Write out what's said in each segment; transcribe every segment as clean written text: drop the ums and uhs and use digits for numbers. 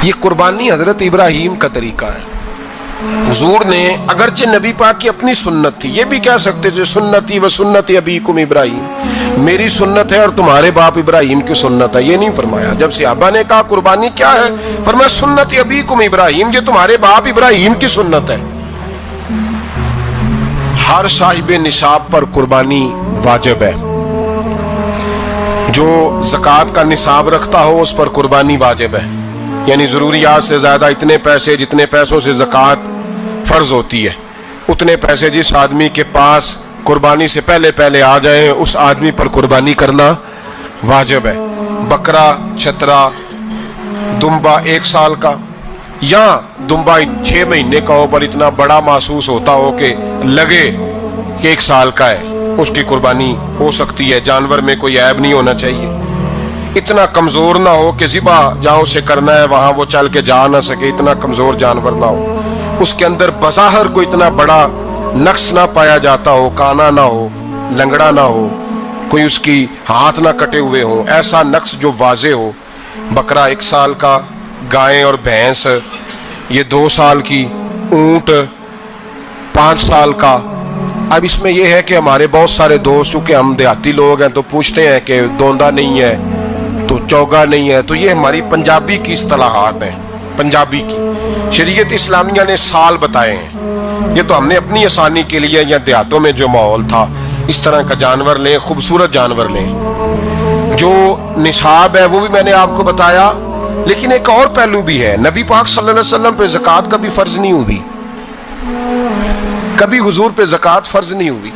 یہ قربانی حضرت ابراہیم کا طریقہ ہے. حضور نے اگرچہ نبی پاک کی اپنی سنت تھی، یہ بھی کہہ سکتے تھے سنتی و سنت ابیکم ابراہیم، میری سنت ہے اور تمہارے باپ ابراہیم کی سنت ہے. یہ نہیں فرمایا. جب صحابہ نے کہا قربانی کیا ہے، فرمایا سنت ابیکم ابراہیم، یہ تمہارے باپ ابراہیم کی سنت ہے. ہر صاحب نصاب پر قربانی واجب ہے. جو زکوٰۃ کا نصاب رکھتا ہو اس پر قربانی واجب ہے، یعنی ضروریات سے زیادہ اتنے پیسے، جتنے پیسوں سے زکوٰۃ فرض ہوتی ہے اتنے پیسے جس آدمی کے پاس قربانی سے پہلے آ جائیں اس آدمی پر قربانی کرنا واجب ہے. بکرا، چھترا، دمبا 1 سال کا یا دمبا 6 مہینے کا ہو پر اتنا بڑا محسوس ہوتا ہو کہ لگے کہ 1 سال کا ہے، اس کی قربانی ہو سکتی ہے. جانور میں کوئی عیب نہیں ہونا چاہیے، اتنا کمزور نہ ہو کہ ذبح جہاں اسے کرنا ہے وہاں وہ چل کے جا نہ سکے، اتنا کمزور جانور نہ ہو، اس کے اندر بظاہر کوئی اتنا بڑا نقص نہ پایا جاتا ہو، کانا نہ ہو، لنگڑا نہ ہو، کوئی اس کی ہاتھ نہ کٹے ہوئے ہوں، ایسا نقص جو واضح ہو. بکرا 1 سال کا، گائیں اور بھینس یہ 2 سال کی، اونٹ 5 سال کا. اب اس میں یہ ہے کہ ہمارے بہت سارے دوست چونکہ ہم دیہاتی لوگ ہیں تو پوچھتے ہیں کہ دوندا نہیں ہے تو چوگا نہیں ہے، تو یہ ہماری پنجابی کی اصطلاحات ہیں. پنجابی کی شریعت اسلامیہ نے سال بتائے ہیں، یہ تو ہم نے اپنی آسانی کے لیے یا دیہاتوں میں جو ماحول تھا اس طرح کا جانور لیں، خوبصورت جانور لیں. جو نصاب ہے وہ بھی میں نے آپ کو بتایا، لیکن ایک اور پہلو بھی ہے. نبی پاک صلی اللہ علیہ وسلم پہ زکوٰۃ کا بھی فرض نہیں ہوئی، کبھی حضور پہ زکوٰۃ فرض نہیں ہوئی.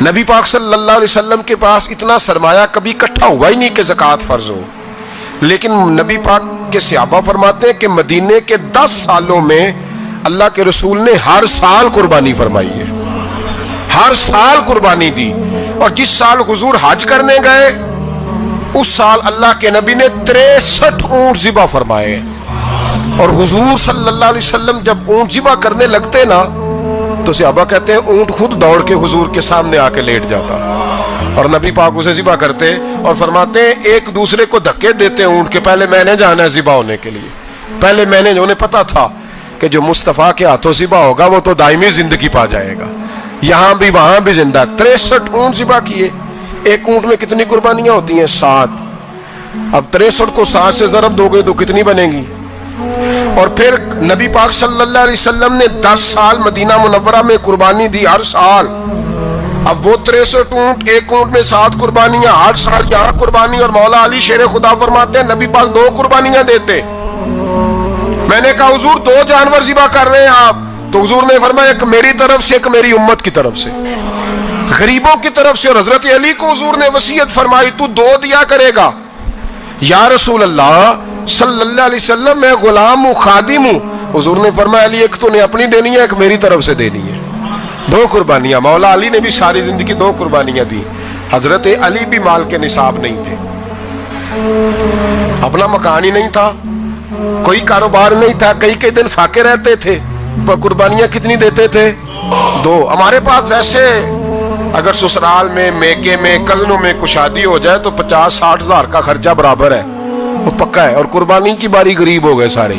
نبی پاک صلی اللہ علیہ وسلم کے پاس اتنا سرمایہ کبھی اکٹھا ہوا ہی نہیں کہ زکوٰۃ فرض ہو. لیکن نبی پاک کے صحابہ فرماتے ہیں کہ مدینے کے 10 سالوں میں اللہ کے رسول نے ہر سال قربانی فرمائی ہے، ہر سال قربانی دی. اور جس سال حضور حج کرنے گئے اس سال اللہ کے نبی نے 63 اونٹ ذبح فرمائے. اور حضور صلی اللہ علیہ وسلم جب اونٹ ذبح کرنے لگتے نا تو صحابہ کہتے ہیں اونٹ خود دوڑ کے حضور کے سامنے آ کے لیٹ جاتا اور نبی پاک اسے ذبح کرتے اور فرماتے ہیں ایک دوسرے کو دھکے دیتے اونٹ کے، پہلے میں نے جانا ہے ذبح ہونے کے لیے، پہلے میں نے، انہیں پتا تھا کہ جو مصطفیٰ کے ہاتھوں ذبح ہوگا وہ تو دائمی زندگی پا جائے گا، یہاں بھی وہاں بھی زندہ. 63 اونٹ ذبح کیے. ایک اونٹ میں کتنی قربانیاں ہوتی ہیں؟ 7. اب 63 کو 7 سے ضرب دو گے تو کتنی بنے گی؟ اور پھر نبی پاک صلی اللہ علیہ وسلم نے 10 سال مدینہ منورہ میں قربانی دی ہر سال. اب وہ 63 اونٹ، ایک اونٹ میں 7 قربانیاں، 8 سال یہاں قربانی. اور مولا علی شیر خدا فرماتے ہیں نبی پاک 2 قربانیاں دیتے. میں نے کہا حضور 2 جانور ذبح کر رہے ہیں آپ، تو حضور نے فرمایا ایک میری طرف سے، ایک میری امت کی طرف سے، غریبوں کی طرف سے. اور حضرت علی کو حضور نے وصیت فرمائی تو 2 دیا کرے گا. یا رسول اللہ صلی اللہ علیہ وسلم میں غلام ہوں، خادم ہوں. حضور نے فرمایا علی ایک تو نے اپنی دینی ہے، ایک میری طرف سے دینی ہے. 2 قربانیاں. مولا علی نے بھی ساری زندگی 2 قربانیاں دی. حضرت علی بھی مال کے نصاب نہیں تھے، اپنا مکان ہی نہیں تھا، کوئی کاروبار نہیں تھا، کئی دن فاقے رہتے تھے، پر قربانیاں کتنی دیتے تھے؟ 2. ہمارے پاس ویسے اگر سسرال میں، میکے میں، کزنوں میں کچھ شادی ہو جائے تو 50-60 ہزار کا خرچہ برابر ہے، وہ پکا ہے. اور قربانی کی باری غریب ہو گئے، سارے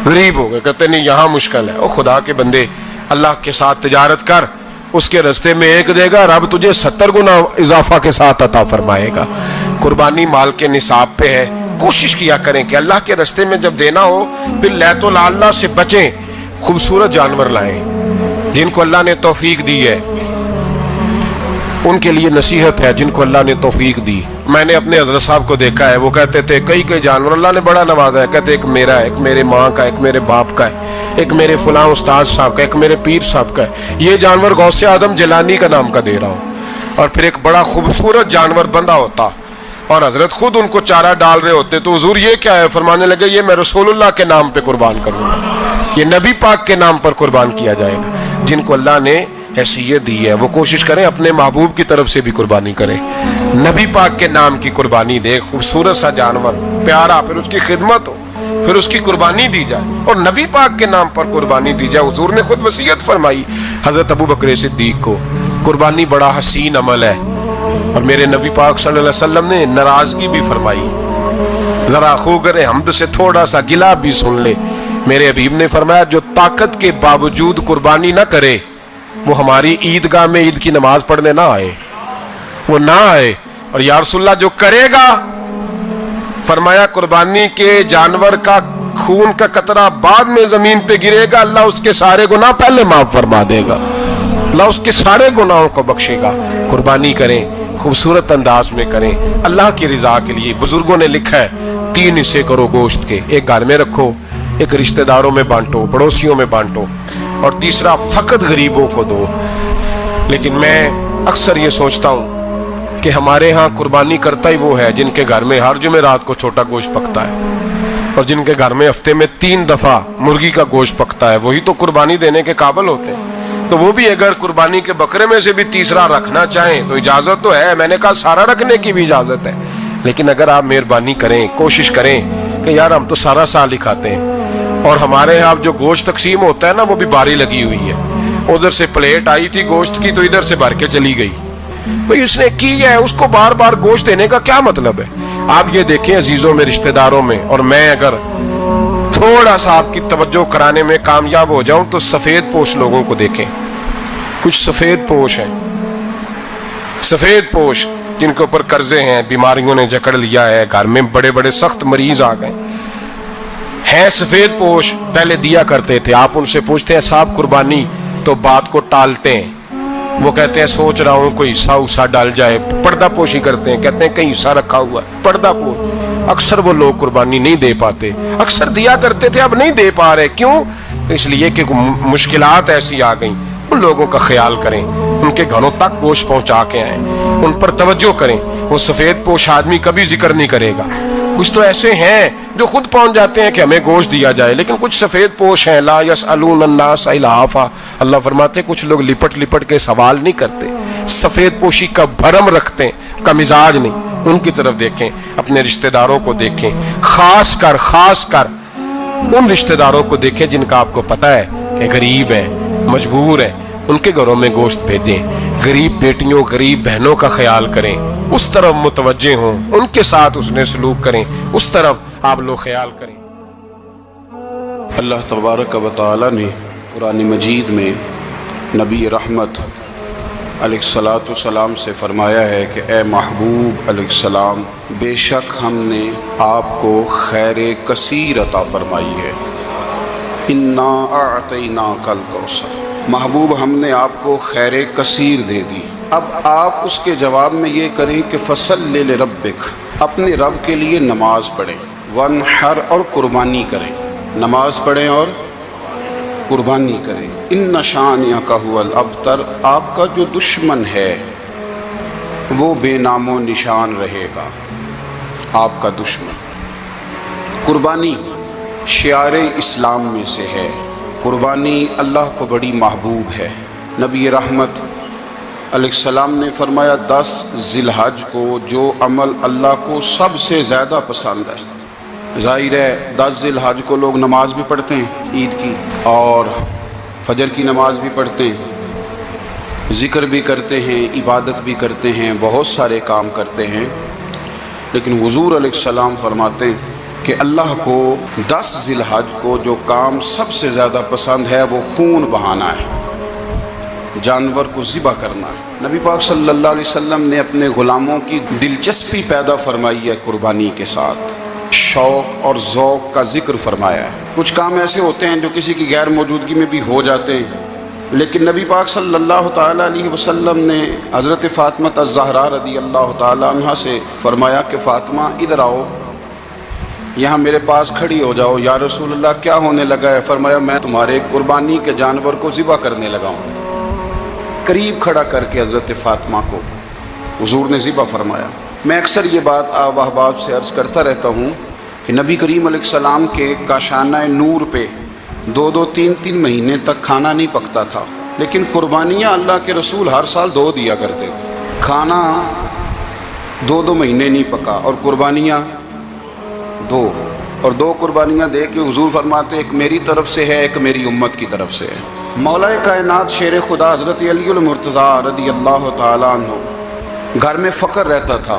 غریب ہو گئے، کہتے نہیں یہاں مشکل ہے. او خدا کے بندے اللہ کے ساتھ تجارت کر، اس کے رستے میں 1 دے گا، رب تجھے 70 گنا اضافہ کے ساتھ عطا فرمائے گا. قربانی مال کے نصاب پہ ہے. کوشش کیا کریں کہ اللہ کے رستے میں جب دینا ہو پھر لیت العلہ سے بچیں، خوبصورت جانور لائیں. جن کو اللہ نے توفیق دی ہے ان کے لیے نصیحت ہے، جن کو اللہ نے توفیق دی. میں نے اپنے حضرت صاحب کو دیکھا ہے، وہ کہتے تھے کئی جانور اللہ نے بڑا نوازا ہے. کہتے ایک میرا ہے، ایک میرے ماں کا، ایک میرے باپ کا ہے، ایک میرے فلاں استاد صاحب کا، ایک میرے پیر صاحب کا ہے. یہ جانور غوث اعظم جیلانی کا نام کا دے رہا ہوں. اور پھر ایک بڑا خوبصورت جانور بندھا ہوتا اور حضرت خود ان کو چارہ ڈال رہے ہوتے. تو حضور یہ کیا ہے؟ فرمانے لگے یہ میں رسول اللہ کے نام پہ قربان کروں گا، یہ نبی پاک کے نام پر قربان کیا جائے گا. جن کو اللہ نے حیثیت دی ہے وہ کوشش کریں اپنے محبوب کی طرف سے بھی قربانی کریں، نبی پاک کے نام کی قربانی دے. خوبصورت سا جانور پیارا، پھر اس کی خدمت ہو، پھر اس کی قربانی دی جائے اور نبی پاک کے نام پر قربانی دی جائے. حضور نے خود وصیت فرمائی حضرت ابو بکر صدیق کو، قربانی بڑا حسین عمل ہے. اور میرے نبی پاک صلی اللہ علیہ وسلم نے ناراضگی بھی فرمائی ذرا خوگر حمد سے تھوڑا سا گلا بھی سن لے. میرے حبیب نے فرمایا جو طاقت کے باوجود قربانی نہ کرے وہ ہماری عیدگاہ میں عید کی نماز پڑھنے نہ آئے، وہ نہ آئے. اور یا رسول اللہ جو کرے گا، فرمایا قربانی کے جانور کا خون کا قطرہ بعد میں زمین پہ گرے گا، اللہ اس کے سارے گناہ پہلے معاف فرما دے گا، اللہ اس کے سارے گناہوں کو بخشے گا. قربانی کریں، خوبصورت انداز میں کریں، اللہ کی رضا کے لیے. بزرگوں نے لکھا ہے 3 حصے کرو گوشت کے، ایک گھر میں رکھو، ایک رشتہ داروں میں بانٹو، پڑوسیوں میں بانٹو، اور تیسرا فقط غریبوں کو دو. لیکن میں اکثر یہ سوچتا ہوں کہ ہمارے ہاں قربانی کرتا ہی وہ ہے جن کے گھر میں ہر جمعرات کو چھوٹا گوشت پکتا ہے، اور جن کے گھر میں ہفتے میں 3 دفعہ مرغی کا گوشت پکتا ہے، وہی تو قربانی دینے کے قابل ہوتے ہیں. تو وہ بھی اگر قربانی کے بکرے میں سے بھی تیسرا رکھنا چاہیں تو اجازت تو ہے، میں نے کہا سارا رکھنے کی بھی اجازت ہے. لیکن اگر آپ مہربانی کریں، کوشش کریں کہ یار ہم تو سارا سال ہی کھاتے ہیں، اور ہمارے یہاں جو گوشت تقسیم ہوتا ہے نا وہ بھی باری لگی ہوئی ہے. ادھر سے پلیٹ آئی تھی گوشت کی تو ادھر سے بھر کے چلی گئی. بھئی اس نے کی ہے، اس کو بار بار گوشت دینے کا کیا مطلب ہے؟ آپ یہ دیکھیں عزیزوں میں، رشتہ داروں میں، اور میں اگر تھوڑا سا آپ کی توجہ کرانے میں کامیاب ہو جاؤں تو سفید پوش لوگوں کو دیکھیں. کچھ سفید پوش ہیں، سفید پوش جن کے اوپر قرضے ہیں، بیماریوں نے جکڑ لیا ہے، گھر میں بڑے بڑے سخت مریض آ گئے ہیں. سفید پوش پہلے دیا کرتے تھے. آپ ان سے پوچھتے ہیں صاحب قربانی، تو بات کو ٹالتے ہیں. وہ کہتے ہیں سوچ رہا ہوں کوئی حصہ ڈال جائے. پردہ پوشی کرتے ہیں، کہتے ہیں کہیں حصہ رکھا ہوا ہے، پردہ پوش. اکثر وہ لوگ قربانی نہیں دے پاتے. اکثر دیا کرتے تھے، اب نہیں دے پا رہے. کیوں؟ اس لیے کہ مشکلات ایسی آ گئیں. ان لوگوں کا خیال کریں، ان کے گھروں تک گوشت پہنچا کے آئیں، ان پر توجہ کریں. وہ سفید پوش آدمی کبھی ذکر نہیں کرے گا. کچھ تو ایسے ہیں جو خود پہنچ جاتے ہیں کہ ہمیں گوشت دیا جائے، لیکن کچھ سفید پوش ہیں لا یسألون الناس الحافا. اللہ فرماتے ہیں کچھ لوگ لپٹ لپٹ کے سوال نہیں کرتے، سفید پوشی کا بھرم رکھتے ہیں، کا مزاج نہیں. ان کی طرف دیکھیں، اپنے رشتہ داروں کو دیکھیں، خاص کر ان رشتہ داروں کو دیکھیں جن کا آپ کو پتہ ہے کہ غریب ہے، مجبور ہے. ان کے گھروں میں گوشت بھیجیں. غریب بیٹیوں، غریب بہنوں کا خیال کریں، اس طرف متوجہ ہوں، ان کے ساتھ اس نے سلوک کریں، اس طرف آپ لوگ خیال کریں. اللہ تبارک و تعالی نے قرآن مجید میں نبی رحمت علیہ الصلاۃ والسلام سے فرمایا ہے کہ اے محبوب علیہ السلام، بے شک ہم نے آپ کو خیر کثیر عطا فرمائی ہے. انا اعطیناک الکوثر، محبوب ہم نے آپ کو خیر کثیر دے دی. اب آپ اس کے جواب میں یہ کریں کہ فصل لربک، اپنے رب کے لیے نماز پڑھیں، وانحر، اور قربانی کریں. نماز پڑھیں اور قربانی کریں. ان شانئک ھو الابتر، آپ کا جو دشمن ہے وہ بے نام و نشان رہے گا. آپ کا دشمن. قربانی شعار اسلام میں سے ہے. قربانی اللہ کو بڑی محبوب ہے. نبی رحمت علیہ السلام نے فرمایا 10 ذی الحج کو جو عمل اللہ کو سب سے زیادہ پسند ہے. ظاہر ہے 10 ذی الحج کو لوگ نماز بھی پڑھتے ہیں عید کی، اور فجر کی نماز بھی پڑھتے ہیں، ذکر بھی کرتے ہیں، عبادت بھی کرتے ہیں، بہت سارے کام کرتے ہیں. لیکن حضور علیہ السلام فرماتے ہیں کہ اللہ کو 10 ذی الحج کو جو کام سب سے زیادہ پسند ہے وہ خون بہانا ہے، جانور کو ذبح کرنا ہے. نبی پاک صلی اللہ علیہ وسلم نے اپنے غلاموں کی دلچسپی پیدا فرمائی ہے قربانی کے ساتھ، شوق اور ذوق کا ذکر فرمایا ہے. کچھ کام ایسے ہوتے ہیں جو کسی کی غیر موجودگی میں بھی ہو جاتے ہیں، لیکن نبی پاک صلی اللہ تعالیٰ علیہ وسلم نے حضرت فاطمہ الزہرا رضی اللہ تعالیٰ عنہ سے فرمایا کہ فاطمہ ادھر آؤ، یہاں میرے پاس کھڑی ہو جاؤ. یا رسول اللہ کیا ہونے لگا ہے؟ فرمایا میں تمہارے قربانی کے جانور کو ذبح کرنے لگا ہوں. قریب کھڑا کر کے حضرت فاطمہ کو حضور نے ذبح فرمایا. میں اکثر یہ بات آپ احباب سے عرض کرتا رہتا ہوں کہ نبی کریم علیہ السلام کے کاشانہ نور پہ 2 3 مہینے تک کھانا نہیں پکتا تھا، لیکن قربانیاں اللہ کے رسول ہر سال 2 دیا کرتے تھے. کھانا 2 مہینے نہیں پکا اور قربانیاں 2، اور 2 قربانیاں دے کے حضور فرماتے ایک میری طرف سے ہے، ایک میری امت کی طرف سے ہے. مولا کائنات شیر خدا حضرت علی المرتضیٰ رضی اللہ تعالیٰ عنہ، گھر میں فقر رہتا تھا،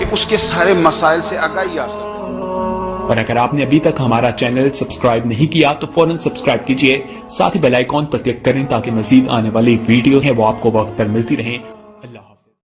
کہ اس کے سارے مسائل سے آگاہی آ سکے۔ اور اگر آپ نے ابھی تک ہمارا چینل سبسکرائب نہیں کیا تو فوراً سبسکرائب کیجئے، ساتھ ہی بیل آئیکن پر کلک کریں تاکہ مزید آنے والی ویڈیو ہیں وہ آپ کو وقت پر ملتی رہیں۔